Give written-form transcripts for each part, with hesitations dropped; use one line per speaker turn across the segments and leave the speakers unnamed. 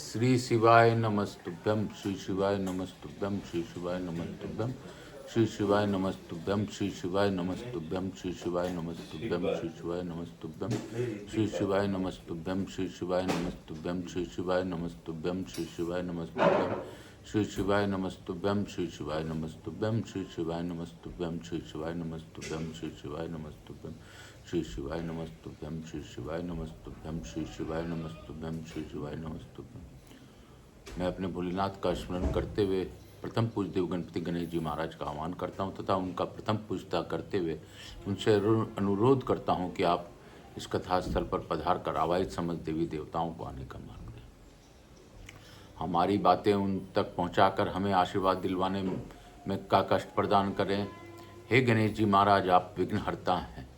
श्री शिवाय नमस्तुभ्यं श्री शिवाय नमस्तुभ्यं श्री शिवाय नमस्तुभ्यं श्री शिवाय नमस्तुभ्यं श्री शिवाय नमस्तुभ्यं श्री शिवाय नमस्तुभ्यं श्री शिवाय नमस्तुभ्यं श्री शिवाय नमस्तुभ्यं श्री शिवाय नमस्तुभ्यं श्री शिवाय नमस्तुभ्यं श्री शिवाय नमस्तुभ्यं श्री शिवाय नमस्तुभ्यं श्री शिवाय नमस्तुभ्यं श्री शिवाय नमस्तुभ्यं श्री शिवाय नमस्तुभ्यं श्री शिवाय नमस्तुभ्यं श्री शिवाय नमस्तुभ्यं श्री शिवाय नमस्तुभ्यं श्री शिवाय नमस्तुभ्यं श्री शिवाय नमस्तुभ्यं। मैं अपने भोलेनाथ का स्मरण करते हुए प्रथम पूज्य देव गणपति गणेश जी महाराज का आह्वान करता हूँ तथा उनका प्रथम पूजता करते हुए उनसे अनुरोध करता हूँ कि आप इस कथा स्थल पर पधार कर आवाहित समस्त देवी देवताओं को आने का मार्ग दें। हमारी बातें उन तक पहुँचाकर हमें आशीर्वाद दिलवाने में का कष्ट प्रदान करें। हे गणेश जी महाराज, आप विघ्नहर्ता हैं।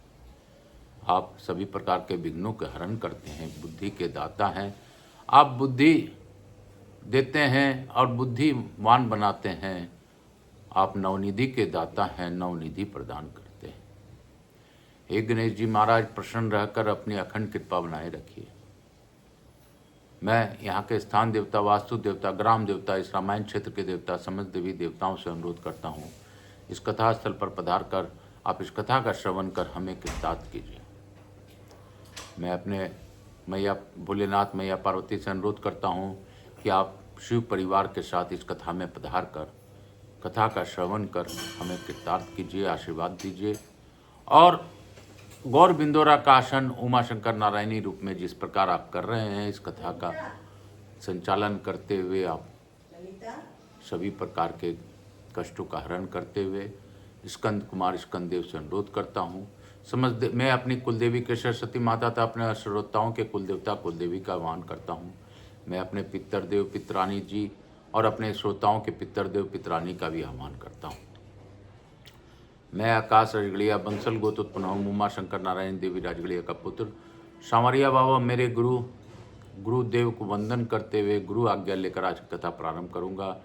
आप सभी प्रकार के विघ्नों के हरण करते हैं, बुद्धि के दाता हैं। आप बुद्धि देते हैं और बुद्धिमान बनाते हैं। आप नवनिधि के दाता हैं, नवनिधि प्रदान करते हैं। हे गणेश जी महाराज, प्रसन्न रहकर अपनी अखंड कृपा बनाए रखिए। मैं यहाँ के स्थान देवता, वास्तु देवता, ग्राम देवता, इस रामायण क्षेत्र के देवता, समस्त देवी देवताओं से अनुरोध करता हूँ, इस कथा स्थल पर पधार कर आप इस कथा का श्रवण कर हमें कृतार्थ कीजिए। मैं अपने मैया भोलेनाथ, मैया पार्वती से अनुरोध करता हूँ कि आप शिव परिवार के साथ इस कथा में पधार कर कथा का श्रवण कर हमें कृतार्थ कीजिए, आशीर्वाद दीजिए। और गौर बिंदोरा का आसन उमा शंकर नारायणी रूप में जिस प्रकार आप कर रहे हैं, इस कथा का संचालन करते हुए आप सभी प्रकार के कष्टों का हरण करते हुए स्कंद कुमार स्कंददेव से अनुरोध करता हूँ। मैं अपनी कुलदेवी के सरस्वती माता तथा अपने श्रोताओं के कुलदेवता कुलदेवी का आह्वान करता हूँ। मैं अपने पितरदेव पितरानी जी और अपने श्रोताओं के पितरदेव पितरानी का भी आह्वान करता हूँ। मैं आकाश राजगढ़िया बंसल गोत उत्पन्न हूँ, उमा शंकर नारायण देवी राजगढ़िया का पुत्र। सांवरिया बाबा मेरे गुरुदेव को वंदन करते हुए गुरु आज्ञा लेकर आज कथा प्रारंभ करूँगा।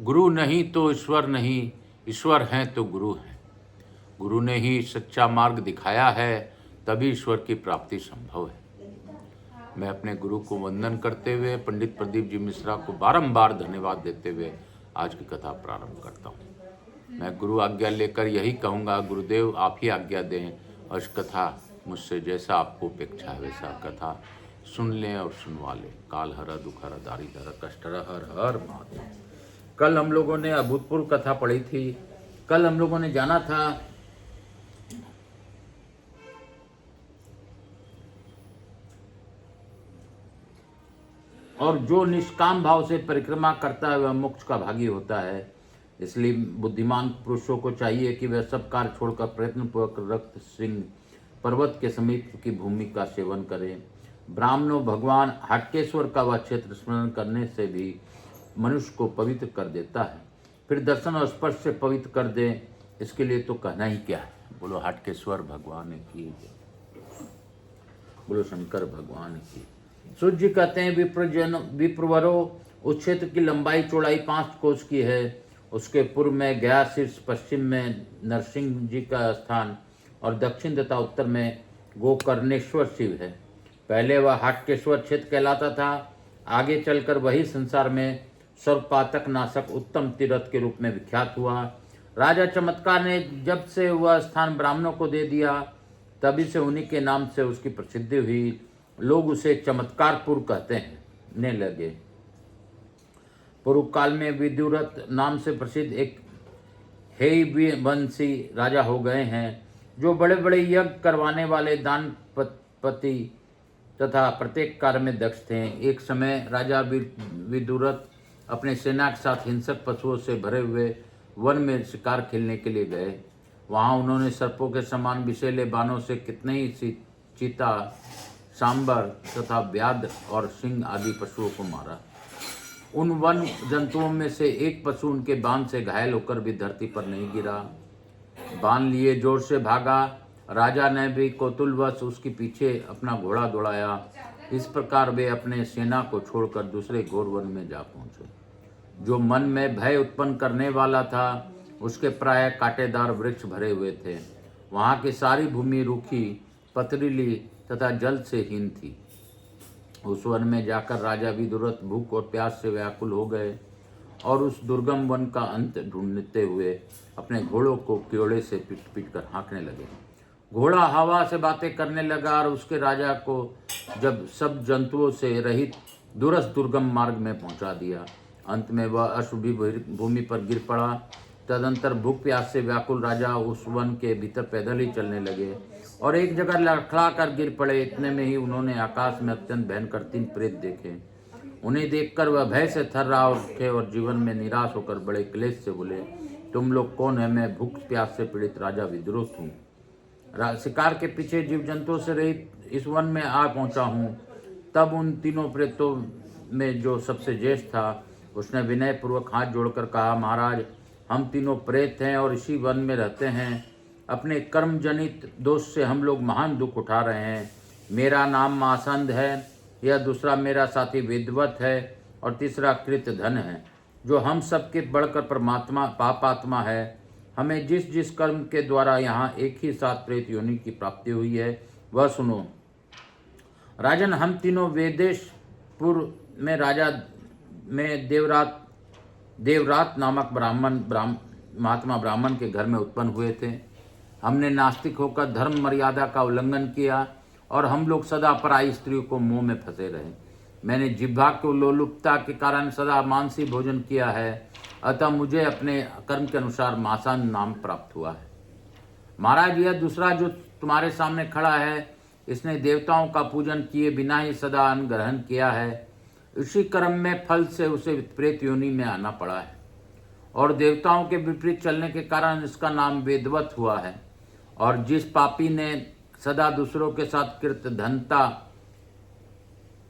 गुरु नहीं तो ईश्वर नहीं, ईश्वर हैं तो गुरु हैं। गुरु ने ही सच्चा मार्ग दिखाया है, तभी ईश्वर की प्राप्ति संभव है। मैं अपने गुरु को वंदन करते हुए पंडित प्रदीप जी मिश्रा को बारंबार धन्यवाद देते हुए आज की कथा प्रारंभ करता हूँ। मैं गुरु आज्ञा लेकर यही कहूँगा, गुरुदेव आप ही आज्ञा दें और इस कथा मुझसे जैसा आपको अपेक्षा है वैसा कथा सुन लें और सुनवा लें। काल हर दुख हर दारिद हर कष्ट हर हर महादेव। कल हम लोगों ने अभूतपूर्व कथा पढ़ी थी। कल हम लोगों ने जाना था और जो निष्काम भाव से परिक्रमा करता है वह मोक्ष का भागी होता है। इसलिए बुद्धिमान पुरुषों को चाहिए कि वह सब कार्य छोड़कर प्रयत्नपूर्वक रक्त सिंह पर्वत के समीप की भूमि का सेवन करें। ब्राह्मणों भगवान हटकेश्वर का वह क्षेत्र स्मरण करने से भी मनुष्य को पवित्र कर देता है, फिर दर्शन और स्पर्श से पवित्र कर दे। इसके लिए तो कहना ही क्या है। बोलो हटकेश्वर भगवान की, बोलो शंकर भगवान की। सूर्य जी कहते हैं विप्रवरो, उस क्षेत्र की लंबाई चौड़ाई 5 कोस की है। उसके पूर्व में गया शीर्ष, पश्चिम में नरसिंह जी का स्थान और दक्षिण तथा उत्तर में गोकर्णेश्वर शिव है। पहले वह हटकेश्वर क्षेत्र कहलाता था। आगे चलकर वही संसार में सर्वपातक नाशक उत्तम तीर्थ के रूप में विख्यात हुआ। राजा चमत्कार ने जब से वह स्थान ब्राह्मणों को दे दिया, तभी से उन्हीं के नाम से उसकी प्रसिद्धि हुई। लोग उसे चमत्कारपुर कहते हैं ने लगे। पूर्व काल में विदुरथ नाम से प्रसिद्ध एक हेयवंशी राजा हो गए हैं, जो बड़े बड़े यज्ञ करवाने वाले दानपति तथा प्रत्येक कार्य में दक्ष थे। एक समय राजा विदुरथ अपने सेना के साथ हिंसक पशुओं से भरे हुए वन में शिकार खेलने के लिए गए। वहाँ उन्होंने सर्पों के समान विषैले बाणों से कितने ही चीता, सांबर तथा व्याध और सिंह आदि पशुओं को मारा। उन वन जंतुओं में से एक पशु उनके बाण से घायल होकर भी धरती पर नहीं गिरा। बाण लिए जोर से भागा। राजा ने भी कौतूहलवश उसके पीछे अपना घोड़ा दौड़ाया। इस प्रकार वे अपने सेना को छोड़कर दूसरे घोर वन में जा पहुंचे, जो मन में भय उत्पन्न करने वाला था। उसके प्राय कांटेदार वृक्ष भरे हुए थे। वहाँ की सारी भूमि रूखी, पथरीली तथा जल से हीन थी। उस वन में जाकर राजा विदुरथ भूख और प्यास से व्याकुल हो गए और उस दुर्गम वन का अंत ढूंढते हुए अपने घोड़ों को क्योड़े से पीट पीट कर हाँकने लगे। घोड़ा हवा से बातें करने लगा और उसके राजा को जब सब जंतुओं से रहित दूरस्थ दुर्गम मार्ग में पहुंचा दिया। अंत में वह अशुभी भूमि पर गिर पड़ा। तदंतर भूख प्यास से व्याकुल राजा उस वन के भीतर पैदल ही चलने लगे और एक जगह लड़खड़ा कर गिर पड़े। इतने में ही उन्होंने आकाश में अत्यंत भयंकर 3 प्रेत देखे। उन्हें देखकर वह भय से थर्रा उठे और जीवन में निराश होकर बड़े क्लेश से बोले, तुम लोग कौन है? मैं भूख प्यास से पीड़ित राजा विदुरथ हूँ। शिकार के पीछे जीव जंतुओं से रहित इस वन में आ पहुंचा हूँ। तब उन तीनों प्रेतों में जो सबसे ज्येष्ठ था उसने विनय पूर्वक हाथ जोड़कर कहा, महाराज, हम तीनों प्रेत हैं और इसी वन में रहते हैं। अपने कर्म जनित दोष से हम लोग महान दुख उठा रहे हैं। मेरा नाम मासंद है, यह दूसरा मेरा साथी विद्वत है और तीसरा कृत धन है, जो हम सबके बढ़कर परमात्मा पापात्मा है। हमें जिस जिस कर्म के द्वारा यहाँ एक ही साथ प्रेत योनि की प्राप्ति हुई है वह सुनो। राजन, हम तीनों वेदेशपुर में राजा में देवरात नामक महात्मा ब्राह्मण के घर में उत्पन्न हुए थे। हमने नास्तिक होकर धर्म मर्यादा का उल्लंघन किया और हम लोग सदा पराई स्त्रियों को मुंह में फंसे रहे। मैंने जिह्वा को लोलुपता के कारण सदा मांसी भोजन किया है, अतः मुझे अपने कर्म के अनुसार मासान नाम प्राप्त हुआ है। महाराज, यह दूसरा जो तुम्हारे सामने खड़ा है, इसने देवताओं का पूजन किए बिना ही सदा अन्न ग्रहण किया है। इसी कर्म में फल से उसे प्रेत योनि में आना पड़ा है और देवताओं के विपरीत चलने के कारण इसका नाम वेदवत हुआ है। और जिस पापी ने सदा दूसरों के साथ कृतधनता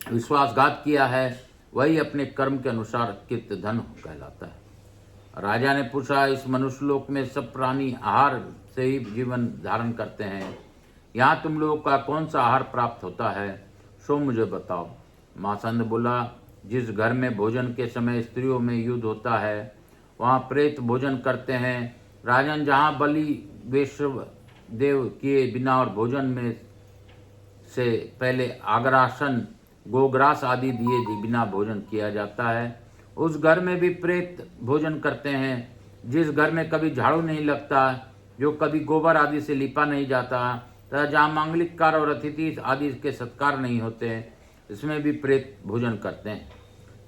विश्वासघात किया है वही अपने कर्म के अनुसार कृतधन कहलाता है। राजा ने पूछा, इस मनुष्यलोक में सब प्राणी आहार से ही जीवन धारण करते हैं, यहाँ तुम लोगों का कौन सा आहार प्राप्त होता है, सो मुझे बताओ। मासंद बोला, जिस घर में भोजन के समय स्त्रियों में युद्ध होता है वहाँ प्रेत भोजन करते हैं। राजन, जहाँ बलि वैश्व देव किए बिना और भोजन में से पहले आग्रासन गोग्रास आदि दिए बिना भोजन किया जाता है, उस घर में भी प्रेत भोजन करते हैं। जिस घर में कभी झाड़ू नहीं लगता, जो कभी गोबर आदि से लिपा नहीं जाता, तथा जहाँ मांगलिक कार्य और अतिथि आदि के सत्कार नहीं होते, इसमें भी प्रेत भोजन करते हैं।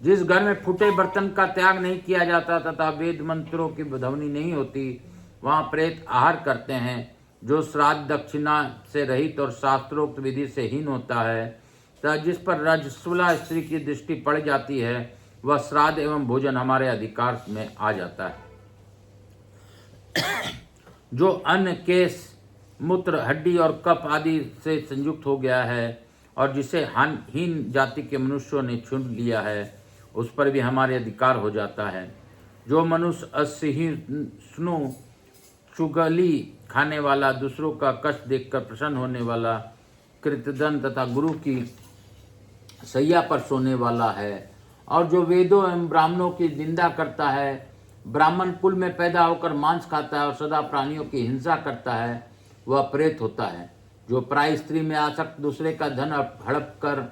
जिस घर में फूटे बर्तन का त्याग नहीं किया जाता तथा वेद मंत्रों की ध्वनि नहीं होती, वहाँ प्रेत आहार करते हैं। जो श्राद्ध दक्षिणा से रहित और शास्त्रोक्त विधि से हीन होता है तथा जिस पर रजस्वला स्त्री की दृष्टि पड़ जाती है, वह श्राद्ध एवं भोजन हमारे अधिकार में आ जाता है। जो अन्न, केश, मूत्र, हड्डी और कफ आदि से संयुक्त हो गया है और जिसे हीन जाति के मनुष्यों ने छीन लिया है, उस पर भी हमारे अधिकार हो जाता है। जो मनुष्य असहिष्णु, चुगली खाने वाला, दूसरों का कष्ट देखकर प्रसन्न होने वाला, कृतधन तथा गुरु की सैया पर सोने वाला है और जो वेदों एवं ब्राह्मणों की निंदा करता है, ब्राह्मण कुल में पैदा होकर मांस खाता है और सदा प्राणियों की हिंसा करता है, वह प्रेत होता है। जो प्राय स्त्री में आसक्त, दूसरे का धन हड़प कर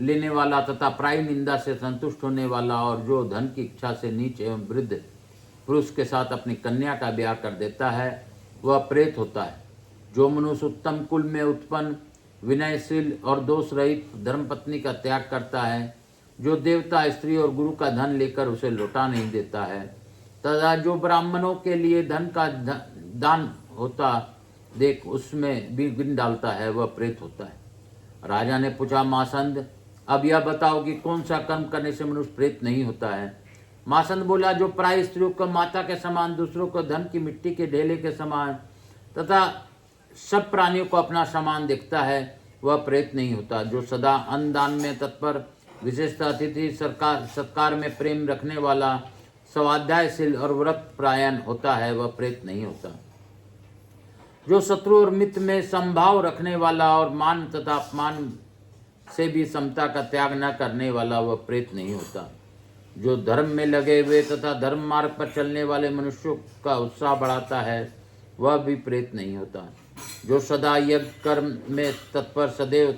लेने वाला तथा प्राय निंदा से संतुष्ट होने वाला और जो धन की इच्छा से नीच एवं वृद्ध पुरुष के साथ अपनी कन्या का ब्याह कर देता है, वह प्रेत होता है। जो मनुष्य उत्तम कुल में उत्पन्न, विनयशील और दोष रहित धर्मपत्नी का त्याग करता है, जो देवता, स्त्री और गुरु का धन लेकर उसे लौटा नहीं देता है, तथा जो ब्राह्मणों के लिए धन का दान होता देख उसमें भी गिन डालता है, वह प्रेत होता है। राजा ने पूछा, मासंद, अब यह बताओ कि कौन सा कर्म करने से मनुष्य प्रेत नहीं होता है। मासंद बोला, जो प्राय स्त्रियों को माता के समान, दूसरों को धन की मिट्टी के ढेले के समान तथा सब प्राणियों को अपना समान देखता है, वह प्रेत नहीं होता। जो सदा अन्न दान में तत्पर, विशेषतः अतिथि सत्कार में प्रेम रखने वाला, स्वाध्यायशील और व्रत परायण होता है, वह प्रेत नहीं होता। जो शत्रु और मित्र में संभाव रखने वाला और मान तथा अपमान से भी समता का त्याग न करने वाला, वह प्रेत नहीं होता। जो धर्म में लगे हुए तथा धर्म मार्ग पर चलने वाले मनुष्यों का उत्साह बढ़ाता है, वह भी प्रेत नहीं होता। जो सदा यज्ञ कर्म में तत्पर, सदैव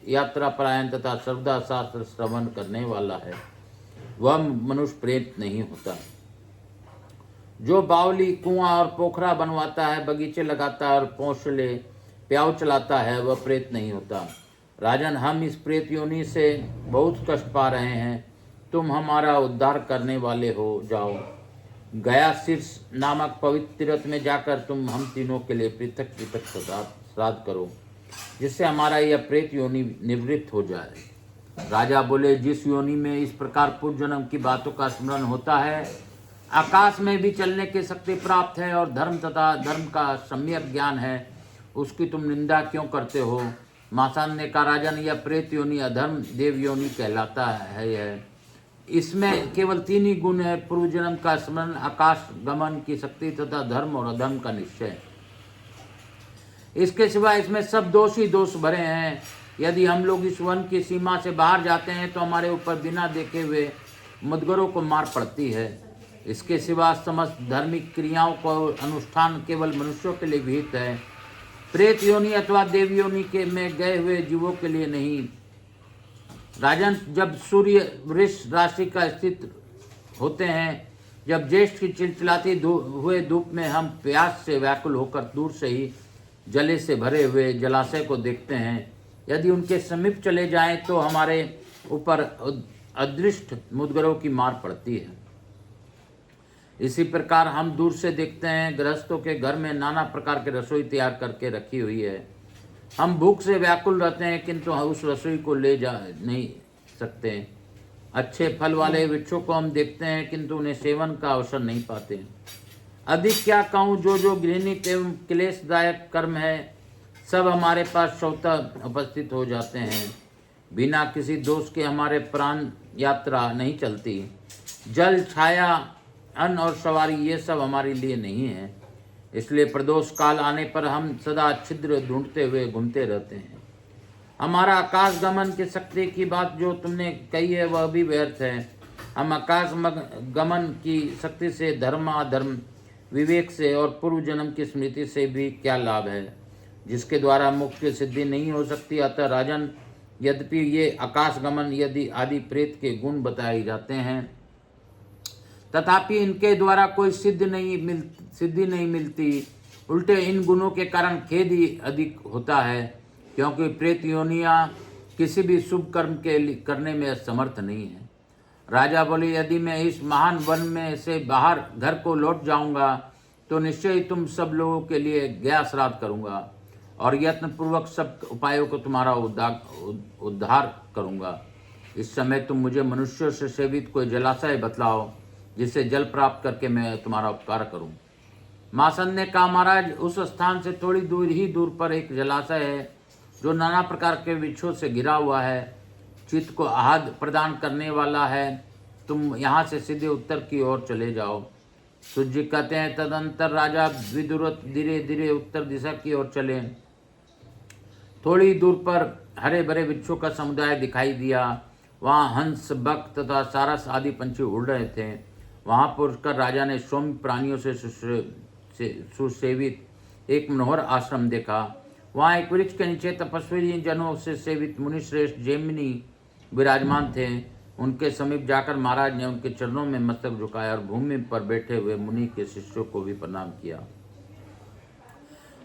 यात्रा परायण तथा सर्वदा शास्त्र श्रवण करने वाला है वह मनुष्य प्रेत नहीं होता। जो बावली कुआं और पोखरा बनवाता है, बगीचे लगाता है और पौंसले प्याऊ चलाता है, वह प्रेत नहीं होता। राजन, हम इस प्रेत योनि से बहुत कष्ट पा रहे हैं, तुम हमारा उद्धार करने वाले हो जाओ। गया शीर्ष नामक पवित्र तीर्थ में जाकर तुम हम तीनों के लिए पृथक पृथक श्राद्ध करो, जिससे हमारा यह प्रेत योनि निवृत्त हो जाए। राजा बोले, जिस योनि में इस प्रकार पूर्व जन्म की बातों का स्मरण होता है, आकाश में भी चलने की शक्ति प्राप्त है और धर्म तथा धर्म का सम्यक ज्ञान है, उसकी तुम निंदा क्यों करते हो? मासान ने कहा, राजन, यह प्रेत योनि अधर्म देव योनि कहलाता है। इसमें केवल 3 ही गुण है, पूर्व जन्म का स्मरण, आकाश गमन की शक्ति तथा धर्म और अधर्म का निश्चय। इसके सिवा इसमें सब दोष ही दोष भरे हैं। यदि हम लोग इस वन की सीमा से बाहर जाते हैं तो हमारे ऊपर बिना देखे हुए मुदगरों को मार पड़ती है। इसके सिवा समस्त धार्मिक क्रियाओं को अनुष्ठान केवल मनुष्यों के लिए विहित है, प्रेत योनि अथवा देव योनि के में गए हुए जीवों के लिए नहीं। राजन, जब सूर्य वृष राशि का स्थित होते हैं, जब ज्येष्ठ की चिलचिलाती हुए धूप में हम प्यास से व्याकुल होकर दूर से ही जले से भरे हुए जलाशय को देखते हैं, यदि उनके समीप चले जाएं तो हमारे ऊपर अदृष्ट मुदगरों की मार पड़ती है। इसी प्रकार हम दूर से देखते हैं, गृहस्थों के घर में नाना प्रकार की रसोई तैयार करके रखी हुई है। हम भूख से व्याकुल रहते हैं, किंतु उस रसोई को ले जा नहीं सकते। अच्छे फल वाले वृक्षों को हम देखते हैं, किंतु उन्हें सेवन का अवसर नहीं पाते। अधिक क्या कहूँ, जो घृणित एवं क्लेशदायक कर्म है, सब हमारे पास स्वतः उपस्थित हो जाते हैं। बिना किसी दोष के हमारे प्राण यात्रा नहीं चलती। जल, छाया, अन्न और सवारी, ये सब हमारे लिए नहीं है। इसलिए प्रदोष काल आने पर हम सदा छिद्र ढूंढते हुए घूमते रहते हैं। हमारा आकाश गमन की शक्ति की बात जो तुमने कही है वह भी व्यर्थ है। हम आकाश गमन की शक्ति से धर्म अधर्म, विवेक से और पूर्व जन्म की स्मृति से भी क्या लाभ है, जिसके द्वारा मोक्ष की सिद्धि नहीं हो सकती। अतः राजन, यद्यपि ये आकाश गमन यदि आदि प्रेत के गुण बताए जाते हैं, तथापि इनके द्वारा कोई सिद्धि नहीं मिलती। उल्टे इन गुणों के कारण खेद ही अधिक होता है, क्योंकि प्रेत योनियाँ किसी भी शुभ कर्म के करने में समर्थ नहीं है। राजा बोले, यदि मैं इस महान वन में से बाहर घर को लौट जाऊंगा तो निश्चय ही तुम सब लोगों के लिए गया श्राद्ध करूंगा और यत्न पूर्वक सब उपायों को तुम्हारा उद्धार करूंगा। इस समय तुम मुझे मनुष्यों से सेवित कोई जलाशय बतलाओ, जिससे जल प्राप्त करके मैं तुम्हारा उपकार करूं। मासन ने कहा, महाराज, उस स्थान से थोड़ी दूर पर एक जलाशय है, जो नाना प्रकार के वृक्षों से घिरा हुआ है, चित्त को आहद प्रदान करने वाला है। तुम यहाँ से सीधे उत्तर की ओर चले जाओ। सूर्य जी कहते हैं, तदंतर राजा विदुरथ धीरे धीरे उत्तर दिशा की ओर चले। थोड़ी दूर पर हरे भरे वृक्षों का समुदाय दिखाई दिया। वहाँ हंस, बक तथा सारस आदि पंछी उड़ रहे थे। वहाँ पहुंचकर राजा ने सौम्य प्राणियों से सुसेवित एक मनोहर आश्रम देखा। वहाँ एक वृक्ष के नीचे तपस्वी जनों से सेवित मुनिश्रेष्ठ जैमिनी विराजमान थे। उनके समीप जाकर महाराज ने उनके चरणों में मस्तक झुकाया और भूमि पर बैठे हुए मुनि के शिष्यों को भी प्रणाम किया।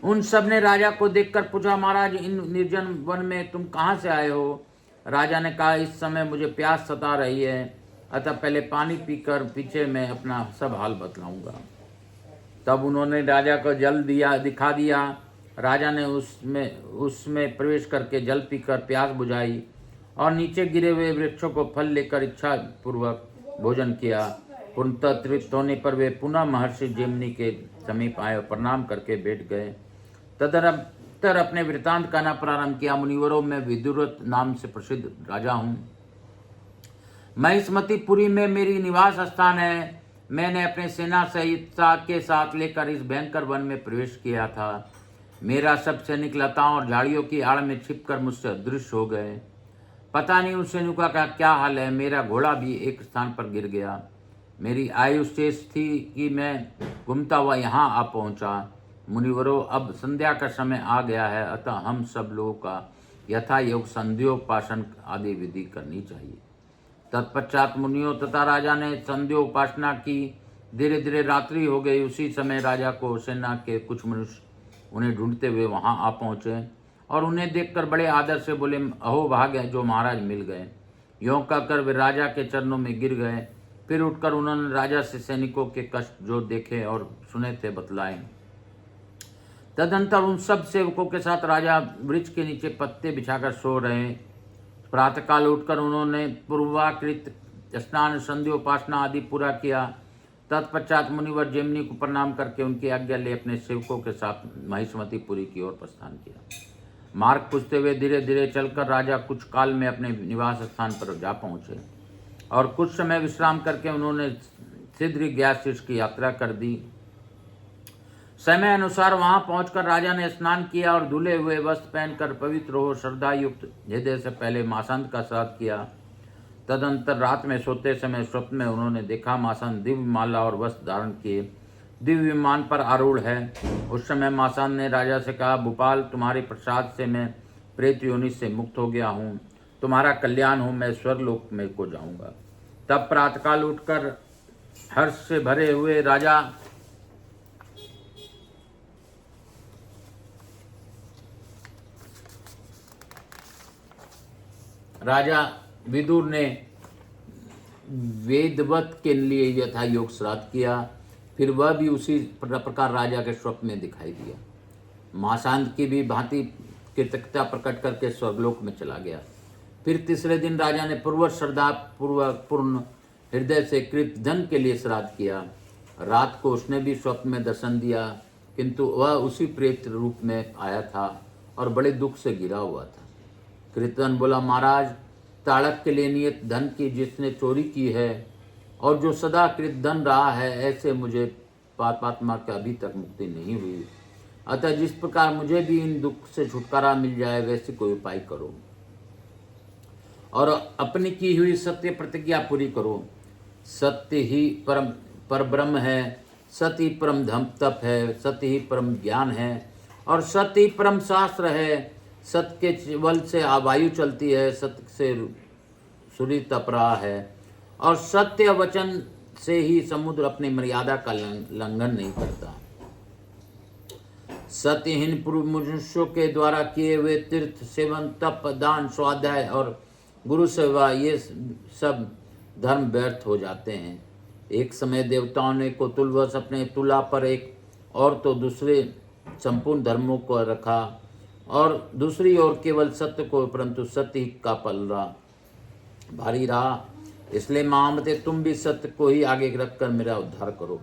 उन सब ने राजा को देखकर पूछा, महाराज, इन निर्जन वन में तुम कहाँ से आए हो? राजा ने कहा, इस समय मुझे प्यास सता रही है, अतः पहले पानी पीकर पीछे मैं अपना सब हाल बतलाऊंगा। तब उन्होंने राजा को जल दिखा दिया। राजा ने उसमें प्रवेश करके जल पीकर प्यास बुझाई और नीचे गिरे हुए वृक्षों को फल लेकर इच्छा पूर्वक भोजन किया। पूर्णतः तृप्त होने पर वे पुनः महर्षि जैमिनी के समीप आए और प्रणाम करके बैठ गए। तदनंतर अपने वृतांत कहना प्रारंभ किया। मुनिवरों में विदुरथ नाम से प्रसिद्ध राजा हूँ। महिष्मतीपुरी में मेरी निवास स्थान है। मैंने अपने सेना सहित के साथ लेकर इस भयंकर वन में प्रवेश किया था। मेरा सब सैनिक लताओं और झाड़ियों की आड़ में छिपकर मुझसे अदृश्य हो गए। पता नहीं उन सैनिकों का क्या हाल है। मेरा घोड़ा भी एक स्थान पर गिर गया। मेरी आयु शेष थी कि मैं घूमता हुआ यहाँ आ पहुँचा। मुनिवरों, अब संध्या का समय आ गया है, अतः हम सब लोगों का यथा योग संध्योपासन आदि विधि करनी चाहिए। तत्पश्चात मुनियों तथा राजा ने संध्योपासना की। धीरे धीरे रात्रि हो गई। उसी समय राजा को सेना के कुछ मनुष्य उन्हें ढूंढते हुए वहां आ पहुंचे और उन्हें देखकर बड़े आदर से बोले, अहो भाग्य जो महाराज मिल गए। यों कहकर वे राजा के चरणों में गिर गए। फिर उठकर उन्होंने राजा से सैनिकों के कष्ट जो देखे और सुने थे बतलाए। तदंतर उन सब सेवकों के साथ राजा वृक्ष के नीचे पत्ते बिछाकर सो रहे। प्रातःकाल उठकर उन्होंने पूर्वाकृत स्नान संध्योपासना आदि पूरा किया। तत्पश्चात मुनिवर जैमिनी को प्रणाम करके उनकी आज्ञा ले अपने सेवकों के साथ महिष्मतीपुरी की ओर प्रस्थान किया। मार्ग पूछते हुए धीरे धीरे चलकर राजा कुछ काल में अपने निवास स्थान पर जा पहुंचे और कुछ समय विश्राम करके उन्होंने शीघ्र गयाशीर्ष की यात्रा कर दी। समय अनुसार वहां पहुंचकर राजा ने स्नान किया और धुले हुए वस्त्र पहनकर पवित्र हो श्रद्धा युक्त हृदय से पहले मासांत का श्राद्ध किया। तदंतर रात में सोते समय स्वप्न में उन्होंने देखा मासांत दिव्य माला और वस्त्र धारण किए दिव्य विमान पर आरूढ़ है। उस समय मासांत ने राजा से कहा, भूपाल तुम्हारे प्रसाद से मैं प्रेत योनि से मुक्त हो गया हूँ, तुम्हारा कल्याण हो, मैं स्वर्गलोक में को जाऊंगा। तब प्रातःकाल उठकर हर्ष से भरे हुए राजा विदुर ने वेदवत के लिए यथा योग श्राद्ध किया। फिर वह भी उसी प्रकार राजा के स्वप्न में दिखाई दिया। मासांत की भी भांति कृतज्ञता प्रकट करके स्वर्गलोक में चला गया। फिर तीसरे दिन राजा ने पूर्व श्रद्धा पूर्ण हृदय से कृत धन के लिए श्राद्ध किया। रात को उसने भी स्वप्न में दर्शन दिया, किंतु वह उसी प्रेत रूप में आया था और बड़े दुख से गिरा हुआ था। कृतधन बोला, महाराज ताड़क के लिए नियत धन की जिसने चोरी की है और जो सदा कृत धन रहा है, ऐसे मुझे पापात्मा की अभी तक मुक्ति नहीं हुई। अतः जिस प्रकार मुझे भी इन दुख से छुटकारा मिल जाए वैसे कोई उपाय करो और अपनी की हुई सत्य प्रतिज्ञा पूरी करो। सत्य ही पर ब्रह्म है, सत्य ही परम धम तप है, सत्य ही परम ज्ञान है और सत्य ही परम शास्त्र है। सत्य के बल से वायु चलती है, सत्य से सूर्य तप रहा है और सत्य वचन से ही समुद्र अपनी मर्यादा का लंघन नहीं करता। सत्यहीन पूर्व मनुष्यों के द्वारा किए हुए तीर्थ सेवन तप दान स्वाध्याय और गुरु सेवा ये सब धर्म व्यर्थ हो जाते हैं। एक समय देवताओं ने को तुलवश अपने तुला पर एक और तो दूसरे संपूर्ण धर्मों को रखा और दूसरी ओर केवल सत्य को, परंतु सत्य का पलड़ा भारी रहा। इसलिए महामते तुम भी सत्य को ही आगे रखकर मेरा उद्धार करो।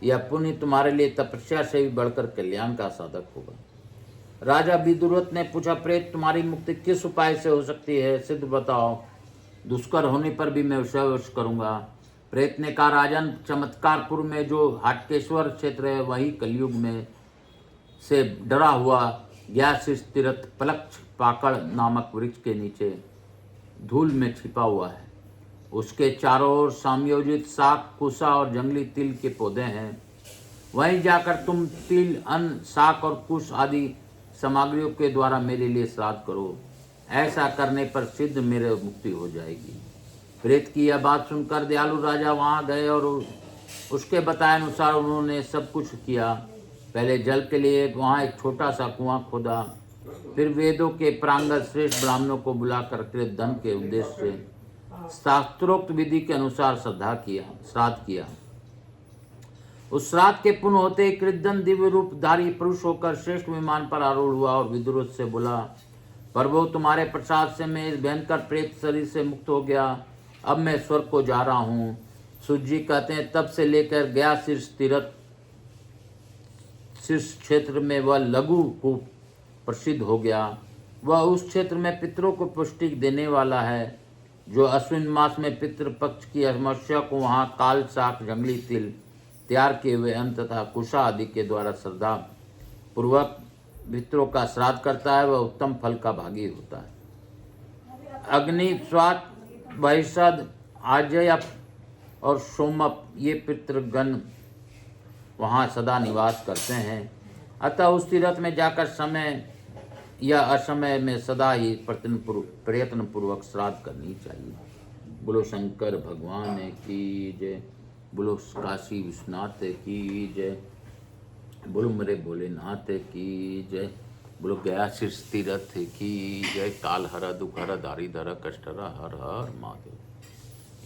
यह पुण्य तुम्हारे लिए तपस्या से भी बढ़कर कल्याण का साधक होगा। राजा विदुरथ ने पूछा, प्रेत तुम्हारी मुक्ति किस उपाय से हो सकती है, सिद्ध बताओ। दुष्कर होने पर भी मैं अवश्य करूंगा। प्रेत ने कहा, राजन चमत्कारपुर में जो हाटकेश्वर क्षेत्र है वही कलयुग में से डरा हुआ गयाशीर्ष तीर्थ पलक्ष पाकड़ नामक वृक्ष के नीचे धूल में छिपा हुआ है। उसके चारों ओर सामयोजित साग कुसा और जंगली तिल के पौधे हैं। वहीं जाकर तुम तिल अन्न साग और कुश आदि सामग्रियों के द्वारा मेरे लिए श्राद्ध करो। ऐसा करने पर सिद्ध मेरे मुक्ति हो जाएगी। प्रेत की यह बात सुनकर दयालु राजा वहां गए और उसके बताए अनुसार उन्होंने सब कुछ किया। पहले जल के लिए वहां एक छोटा सा कुआं खोदा, फिर वेदों के प्रांगत श्रेष्ठ ब्राह्मणों को बुलाकर कृत धन के उद्देश्य से शास्त्रोक्त विधि के अनुसार श्राद्ध किया। उस श्राद्ध के पुण्य होते कृतधन दिव्य रूपधारी पुरुष होकर श्रेष्ठ विमान पर आरूढ़ हुआ और विदुर से बोला, प्रभु तुम्हारे प्रसाद से मैं इस भयंकर प्रेत शरीर से मुक्त हो गया। अब मैं स्वर्ग को जा रहा हूँ। सूत जी कहते हैं, तब से लेकर गयाशीर्ष तीर्थ क्षेत्र में वह लघु को प्रसिद्ध हो गया। वह उस क्षेत्र में पितरों को पुष्टि देने वाला है। जो अश्विन मास में पितृपक्ष की अमावस्या को वहाँ काल साक जंगली तिल तैयार किए हुए अन्न तथा कुशा आदि के द्वारा श्रद्धा पूर्वक पितरों का श्राद्ध करता है, वह उत्तम फल का भागी होता है। अग्नि स्वात वैषद आजय और सोमप ये पितृगण वहाँ सदा निवास करते हैं। अतः उस तीर्थ में जाकर समय या असमय में सदा ही प्रयत्न पूर्वक श्राद्ध करनी चाहिए। बोलो शंकर भगवान की जय, बोलो काशी विश्वनाथ की जय, बोलो मेरे भोलेनाथ की जय, बोलो गया शीर्ष तीर्थ की जय। काल हरा दुख हरा दारी धरा कष्ट हरा हर हर महादेव।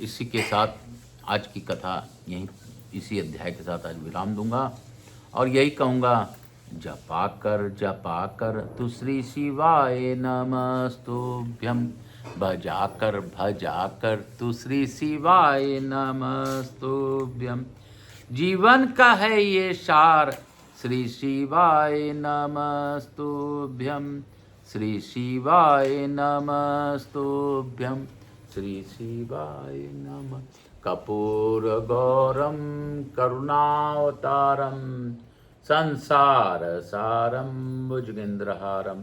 इसी के साथ आज की कथा यहीं इसी अध्याय के साथ आज विराम दूंगा और यही कहूँगा, जपा कर तु श्री शिवाय नमस्तुभ्यं, भजा कर तु श्री शिवाय नमस्तुभ्यं। जीवन का है ये सार, श्री शिवाय नमस्तुभ्यं, श्री शिवाय नमस्तुभ्यं, श्री शिवाय नमः। कपूर गौरम करुणावतारम संसार सारम भुजगेन्द्रहारम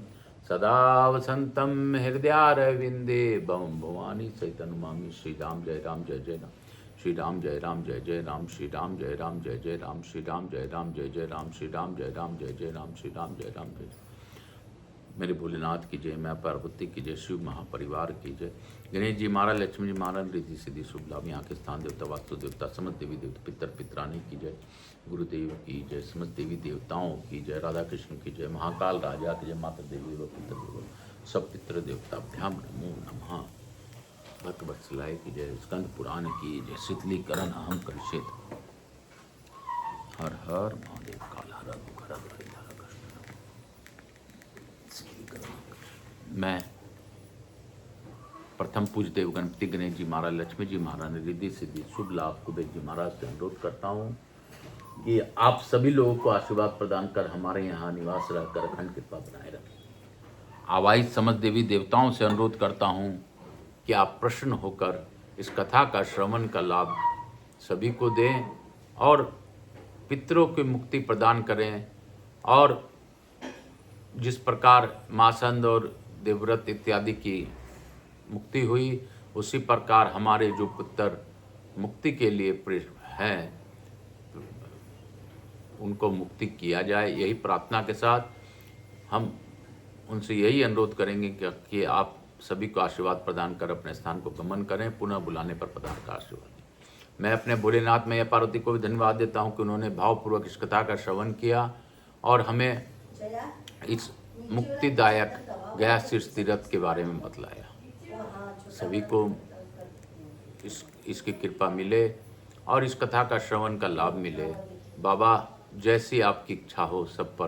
सदा वसंतम हृदयारविंदे बम भवानी सहितनुमामि। श्री राम जय राम जय जय राम, श्री राम जय राम जय जय राम, श्री राम जय राम जय जय राम, श्री राम जय राम जय जय राम, श्री राम जय राम जय जय राम, श्री राम जय राम जय। मेरे भोलेनाथ की जय, मैं पार्वती की जय, शिव महापरिवार की जय, गणेश जी महाराज, लक्ष्मी जी महाराज, रिद्धि सिद्धि शुभ लाभ, यहाँ के स्थान देवता, वास्तु देवता, समस्त देवी देवता, पितर पितरानी की जय, गुरुदेव की जय, समस्त देवी देवताओं की जय, राधा कृष्ण की जय, महाकाल राजा की जय, माता देवी व पितर देव सब पितृ देवताभ्याम नमो नमः। भक्तवत्सलाय की जय, स्कंद पुराण की जय, शीतलीकरण अहम करिष्येत्। हर हर महादेव। काल हर दुख हर दारिद्र्य मैं प्रथम पूज्य देव गणपति गणेश जी महाराज, लक्ष्मी जी महाराज, रिद्धि सिद्धि शुभ लाभ कुबेर जी महाराज से अनुरोध करता हूँ कि आप सभी लोगों को आशीर्वाद प्रदान कर हमारे यहाँ निवास रहकर अखंड कृपा बनाए रखें। आवाहित समस्त देवी देवताओं से अनुरोध करता हूँ कि आप प्रसन्न होकर इस कथा का श्रवण का लाभ सभी को दें और पितरों की मुक्ति प्रदान करें। और जिस प्रकार मासंद और देवव्रत इत्यादि की मुक्ति हुई, उसी प्रकार हमारे जो पुत्र मुक्ति के लिए हैं उनको मुक्ति किया जाए। यही प्रार्थना के साथ हम उनसे यही अनुरोध करेंगे कि आप सभी को आशीर्वाद प्रदान कर अपने स्थान को गमन करें, पुनः बुलाने पर पधार का आशीर्वाद दें। मैं अपने भोलेनाथ मैया पार्वती को भी धन्यवाद देता हूँ कि उन्होंने भावपूर्वक इस कथा का श्रवण किया और हमें इस मुक्तिदायक गया शीर्ष तीर्थ के बारे में बतलाया। सभी को इसकी कृपा मिले और इस कथा का श्रवण का लाभ मिले। बाबा जैसी आपकी इच्छा हो सब पर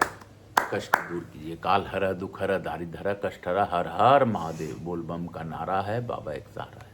कष्ट दूर कीजिए। काल हरा दुख हरा दारिद्र्य हरा कष्ट हरा हर हर महादेव बोल बम का नारा है, बाबा एक सहारा है।